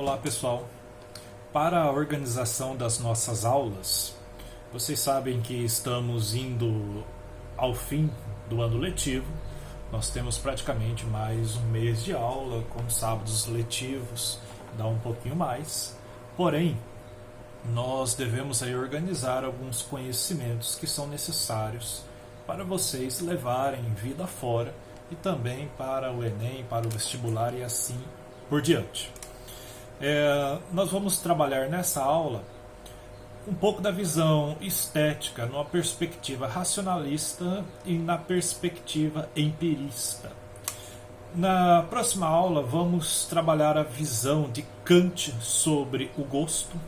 Olá pessoal, para a organização das nossas aulas, vocês sabem que estamos indo ao fim do ano letivo. Nós temos praticamente mais um mês de aula, com sábados letivos, dá um pouquinho mais. Porém, nós devemos aí organizar alguns conhecimentos que são necessários para vocês levarem vida fora e também para o Enem, para o vestibular e assim por diante. Nós vamos trabalhar nessa aula um pouco da visão estética numa perspectiva racionalista e na perspectiva empirista. Na próxima aula vamos trabalhar a visão de Kant sobre o gosto,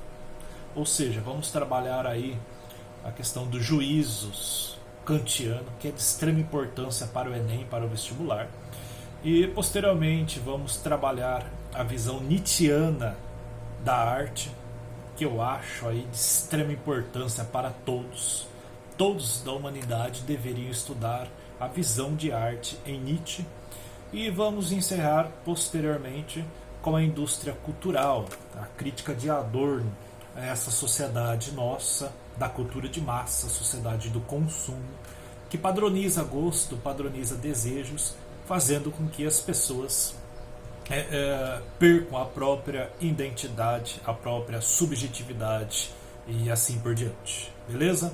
ou seja, vamos trabalhar aí a questão dos juízos kantiano, que é de extrema importância para o Enem, para o vestibular. E posteriormente vamos trabalhar a visão nietzschiana da arte, que eu acho aí de extrema importância para todos. Todos da humanidade deveriam estudar a visão de arte em Nietzsche. E vamos encerrar posteriormente com a indústria cultural, a crítica de Adorno a essa sociedade nossa, da cultura de massa, sociedade do consumo, que padroniza gosto, padroniza desejos, fazendo com que as pessoas percam a própria identidade, a própria subjetividade e assim por diante. Beleza?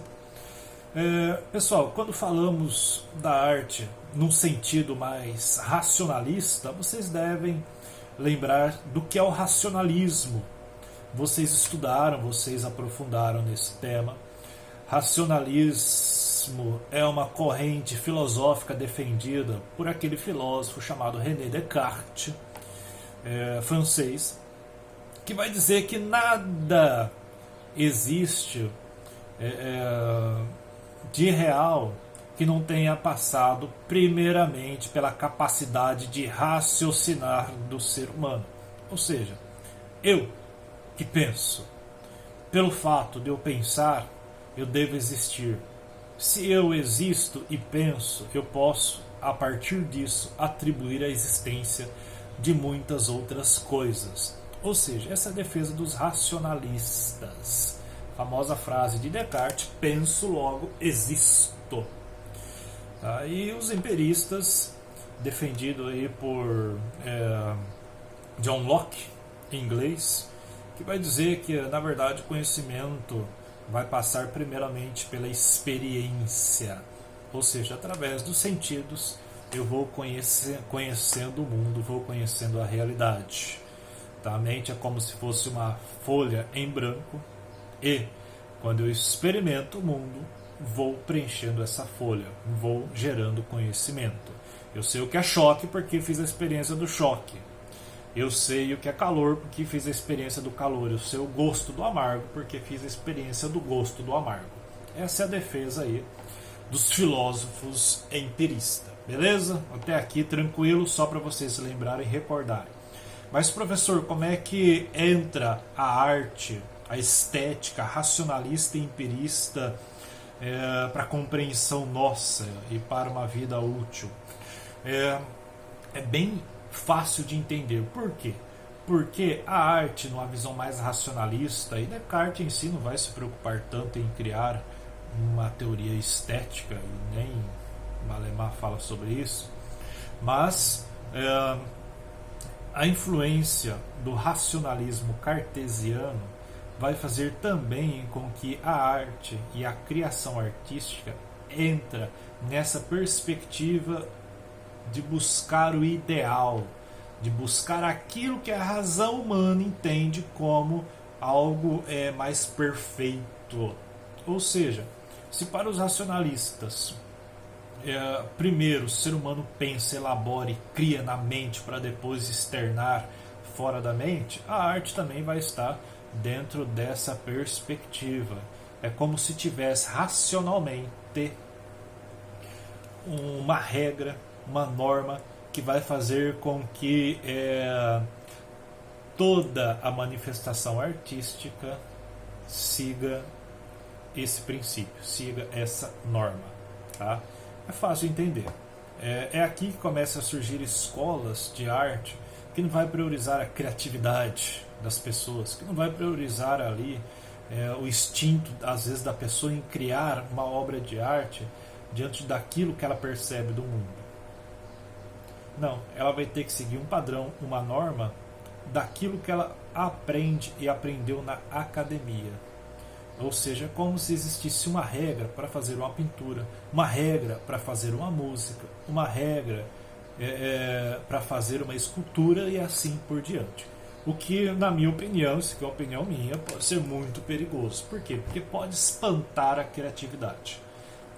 Pessoal, quando falamos da arte num sentido mais racionalista, vocês devem lembrar do que é o racionalismo. Vocês estudaram, vocês aprofundaram nesse tema. Racionalismo é uma corrente filosófica defendida por aquele filósofo chamado René Descartes, francês, que vai dizer que nada existe de real que não tenha passado primeiramente pela capacidade de raciocinar do ser humano. Ou seja, eu que penso, pelo fato de eu pensar, eu devo existir. Se eu existo e penso, eu posso, a partir disso, atribuir a existência de muitas outras coisas. Ou seja, essa é a defesa dos racionalistas. A famosa frase de Descartes: penso, logo existo. E os empiristas, defendido aí por John Locke, em inglês, que vai dizer que, na verdade, o conhecimento vai passar primeiramente pela experiência, ou seja, através dos sentidos eu vou conhecendo o mundo, vou conhecendo a realidade. A mente é como se fosse uma folha em branco e, quando eu experimento o mundo, vou preenchendo essa folha, vou gerando conhecimento. Eu sei o que é choque porque fiz a experiência do choque. Eu sei o que é calor porque fiz a experiência do calor. Eu sei o gosto do amargo porque fiz a experiência do gosto do amargo. Essa é a defesa aí dos filósofos empiristas. Beleza? Até aqui tranquilo, só para vocês se lembrarem e recordarem. Mas professor, como é que entra a arte, a estética racionalista e empirista para a compreensão nossa e para uma vida útil? É bem fácil de entender. Por quê? Porque a arte, numa visão mais racionalista, e Descartes em si não vai se preocupar tanto em criar uma teoria estética, e nem Malemar fala sobre isso, mas a influência do racionalismo cartesiano vai fazer também com que a arte e a criação artística entra nessa perspectiva de buscar o ideal, de buscar aquilo que a razão humana entende como algo mais perfeito. Ou seja, se para os racionalistas primeiro o ser humano pensa, elabora e cria na mente para depois externar fora da mente, a arte também vai estar dentro dessa perspectiva. É como se tivesse racionalmente uma regra, uma norma que vai fazer com que toda a manifestação artística siga esse princípio, siga essa norma. Tá? É fácil entender. É aqui que começam a surgir escolas de arte que não vai priorizar a criatividade das pessoas, que não vai priorizar ali o instinto, às vezes, da pessoa em criar uma obra de arte diante daquilo que ela percebe do mundo. Não, ela vai ter que seguir um padrão, uma norma daquilo que ela aprende e aprendeu na academia. Ou seja, como se existisse uma regra para fazer uma pintura, uma regra para fazer uma música, uma regra para fazer uma escultura e assim por diante. O que, na minha opinião, isso que é uma opinião minha, pode ser muito perigoso. Por quê? Porque pode espantar a criatividade.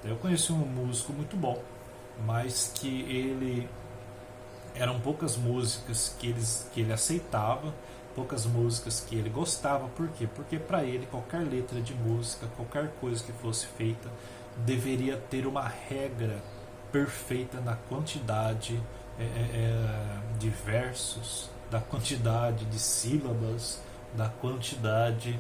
Eu conheci um músico muito bom, mas que ele eram poucas músicas que ele aceitava, poucas músicas que ele gostava. Por quê? Porque para ele qualquer letra de música, qualquer coisa que fosse feita, deveria ter uma regra perfeita na quantidade de versos, da quantidade de sílabas, da quantidade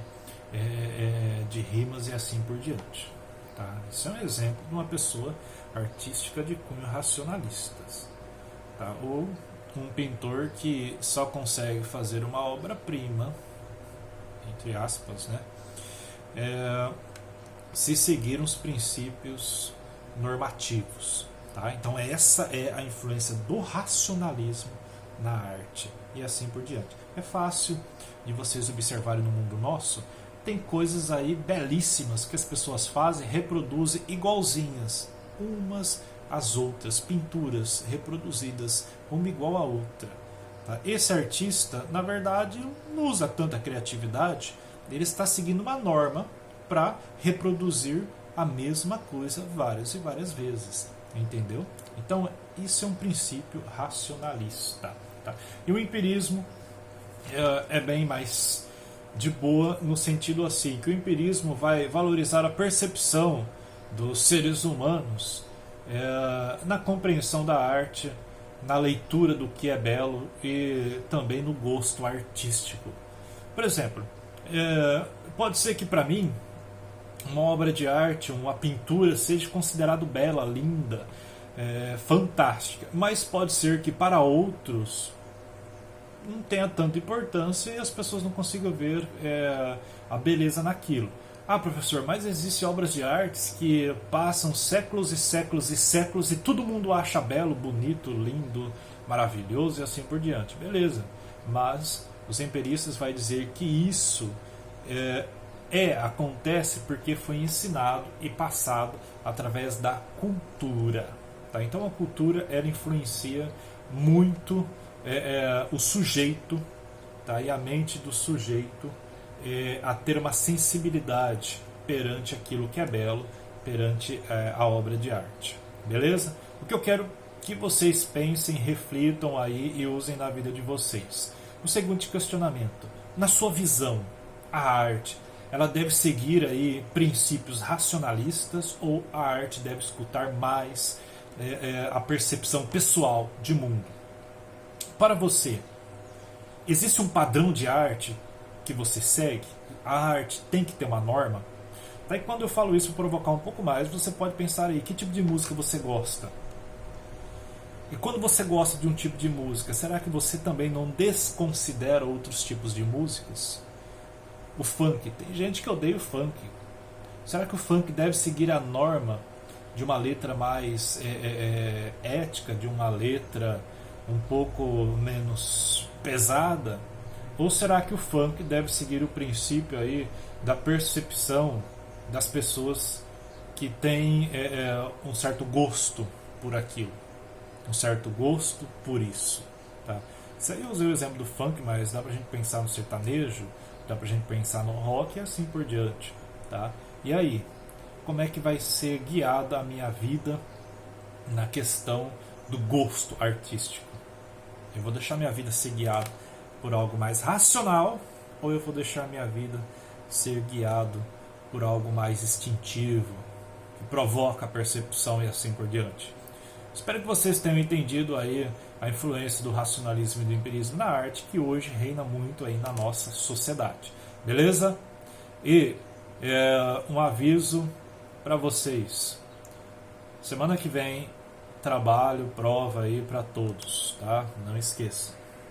de rimas e assim por diante. Tá? Isso é um exemplo de uma pessoa artística de cunho racionalistas. Tá? Ou um pintor que só consegue fazer uma obra-prima, entre aspas, né? Se seguir uns princípios normativos. Tá? Então essa é a influência do racionalismo na arte e assim por diante. É fácil de vocês observarem no mundo nosso. Tem coisas aí belíssimas que as pessoas fazem, reproduzem igualzinhas, umas às outras, pinturas reproduzidas uma igual à outra. Tá? Esse artista, na verdade, não usa tanta criatividade, ele está seguindo uma norma para reproduzir a mesma coisa várias e várias vezes. Entendeu? Então, isso é um princípio racionalista. Tá? E o empirismo é bem mais de boa, no sentido assim, que o empirismo vai valorizar a percepção dos seres humanos na compreensão da arte, na leitura do que é belo e também no gosto artístico. Por exemplo, pode ser que para mim uma obra de arte, uma pintura seja considerado bela, linda, fantástica, mas pode ser que para outros não tenha tanta importância e as pessoas não consigam ver a beleza naquilo. Ah, professor, mas existem obras de artes que passam séculos e séculos e séculos e todo mundo acha belo, bonito, lindo, maravilhoso e assim por diante. Beleza, mas os empiristas vão dizer que isso acontece porque foi ensinado e passado através da cultura. Tá? Então a cultura ela influencia muito o sujeito, tá? E a mente do sujeito a ter uma sensibilidade perante aquilo que é belo, perante a obra de arte. Beleza? O que eu quero que vocês pensem, reflitam aí e usem na vida de vocês. O seguinte questionamento: na sua visão, a arte ela deve seguir aí princípios racionalistas ou a arte deve escutar mais a percepção pessoal de mundo? Para você, existe um padrão de arte que você segue? A arte tem que ter uma norma? Daí quando eu falo isso, provocar um pouco mais, você pode pensar aí, que tipo de música você gosta? E quando você gosta de um tipo de música, será que você também não desconsidera outros tipos de músicas? O funk, tem gente que odeia o funk. Será que o funk deve seguir a norma de uma letra mais ética, de uma letra um pouco menos pesada? Ou será que o funk deve seguir o princípio aí da percepção das pessoas que têm um certo gosto por aquilo, um certo gosto por isso? Tá? Isso aí eu usei o exemplo do funk, mas dá pra gente pensar no sertanejo, dá pra gente pensar no rock e assim por diante. Tá? E aí, como é que vai ser guiada a minha vida na questão do gosto artístico? Eu vou deixar minha vida ser guiada por algo mais racional ou eu vou deixar minha vida ser guiado por algo mais instintivo, que provoca a percepção e assim por diante? Espero que vocês tenham entendido aí a influência do racionalismo e do empirismo na arte, que hoje reina muito aí na nossa sociedade. Beleza? E um aviso para vocês. Semana que vem, trabalho, prova aí para todos, tá? Não esqueça.